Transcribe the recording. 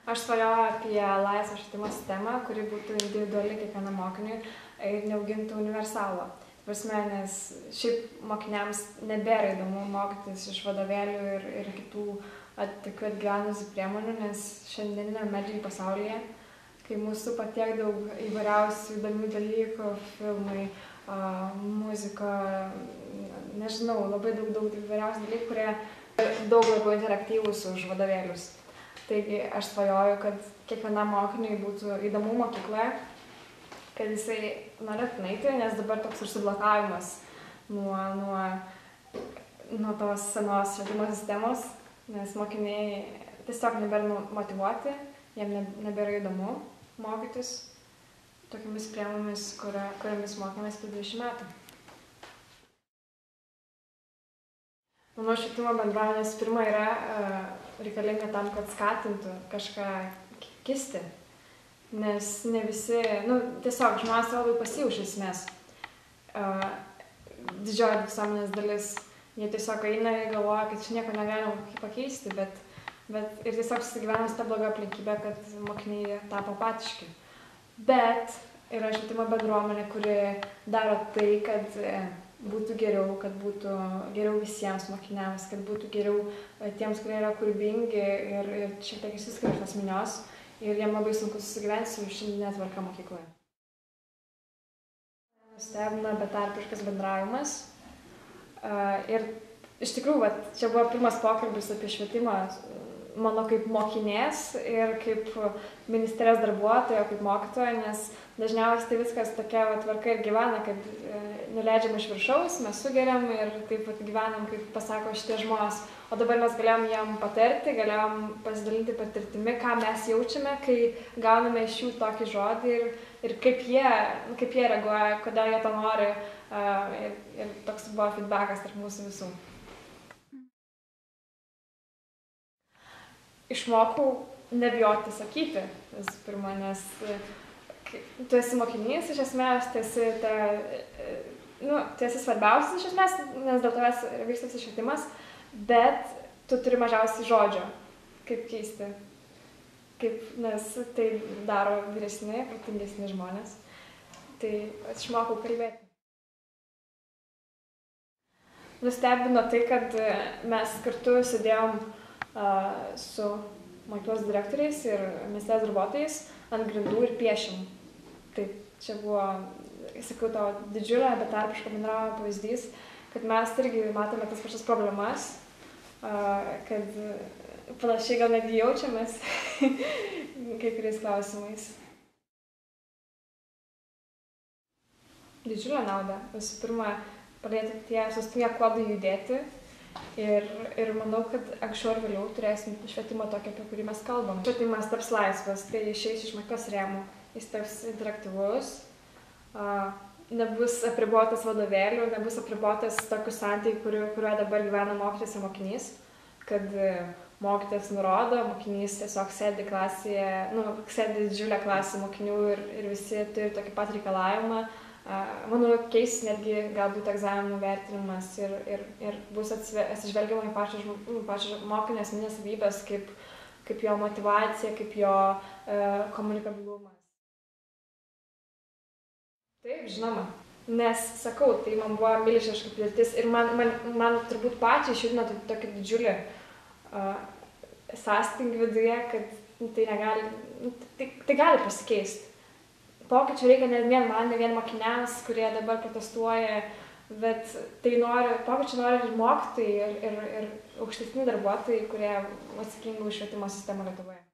Aš svajoju apie laisvą švietimo sistemą, kuri būtų individuali kiekvienam mokiniui ir neaugintų universalo. Prasme, nes šiaip mokiniams nebėra įdomu mokytis iš vadovėlių ir kitų tokių atgyvenusių priemonių, nes šiandieniniam medijų pasaulyje, kai mūsų patiek daug įvairiausių įdomių dalykų, filmai, muzika, nežinau, labai daug įvairiausių dalykų, kurie daug labiau interaktyvūs už vadovėlius. Taigi aš svajoju, kad kiekvienam mokiniui būtų įdomu mokykloje, kad jisai norėtų eiti, nes dabar toks užsiblokavimas nuo tos senos švietimo sistemos, nes mokiniai tiesiog nebėra motyvuoti, jiems nebėra įdomu mokytis tokiamis priemonėmis, kuriamis mokėmės per 20 metų. Manau, švietimo bendruomenės pirma yra reikalinga tam, kad skatintų kažką kisti. Nes ne visi, tiesiog žmonės labai pasyvūs iš esmės. Didžioji visuomenės dalis, jie tiesiog eina ir galvoja, kad čia nieko negalima pakeisti, bet ir tiesiog susigyvenus tą blogą aplinkybę, kad mokiniai tapo apatiški. Bet yra švietimo bendruomenė, kuri daro tai, kad būtų geriau, kad būtų geriau visiems mokiniams, kad būtų geriau tiems, kurie yra kūrybingi ir šiek tiek išsiskiria iš tos minios. Ir jiem labai sunku susigyventi su šiandieninė tvarka mokykloje. Stebina betarpiškas bendravimas. Ir iš tikrųjų, čia buvo pirmas pokalbis apie švietimą mano kaip mokinės ir kaip ministerijos darbuotojo, kaip mokytojo, nes dažniausiai tai viskas tokia tvarka ir gyvena, kad nuleidžiam iš viršaus, mes sugeriam ir taip gyvenam, kaip pasako šitie žmonės. O dabar mes galėjom jam patarti, galėjom pasidalinti patirtimi, ką mes jaučiame, kai gauname iš jų tokį žodį ir kaip jie reaguoja, kodėl jie to nori. Ir toks buvo feedbackas tarp mūsų visų. Išmokau nebijoti sakyti, visų pirma, nes tu esi mokinys, iš esmės, tu esi svarbiausias iš esmės, nes dėl tavęs vyksta visas švietimas, bet tu turi mažiausiai žodžio, kaip keisti, nes tai daro vyresni, protingesni žmonės. Tai išmokau kalbėti. Nustebino tai, kad mes kartu sėdėjom su mokyklos direktoriais ir ministerijos darbuotojais ant grindų ir piešim. Tai čia buvo, sakau, to didžiulio betarpiško bendravimo pavyzdys, kad mes irgi matome tas pačias problemas, kad panašiai gal netgi jaučiamės kai kuriais klausimais. Didžiulė nauda. Visų pirma, pradėti tie sustingę klodai judėti. Ir manau, kad anksčiau ar vėliau turėsim švietimą tokį, apie kurį mes kalbam. Švietimas taps laisvas, tai išeis iš mokyklos rėmų. Jis taps interaktyvus, nebus apribotas vadovėlių, nebus apribotas tokių santykių, kuriuo dabar gyvena mokytojas ir mokinys, kad mokytojas nurodo, mokinys tiesiog sėdi klasėje, sėdi didžiulė klasė mokinių ir visi turi tokį pat reikalavimą. Manau, keis netgi galbūt egzaminų vertinimas ir bus atsižvelgiama į pačią mokinio asmeninės savybės, kaip jo motyvacija, kaip jo komunikabilumas. Taip, žinoma. Nes, sakau, tai man buvo milžiniška patirtis ir man turbūt pačiai išjudino tokį didžiulį sąstingį viduje, kad tai gali pasikeisti. Pokyčių reikia ne vien man, ne vien mokiniams, kurie dabar protestuoja, bet pokyčių nori ir mokytojai, ir aukštesni darbuotojai, kurie atsakingi už švietimo sistemą Lietuvoje.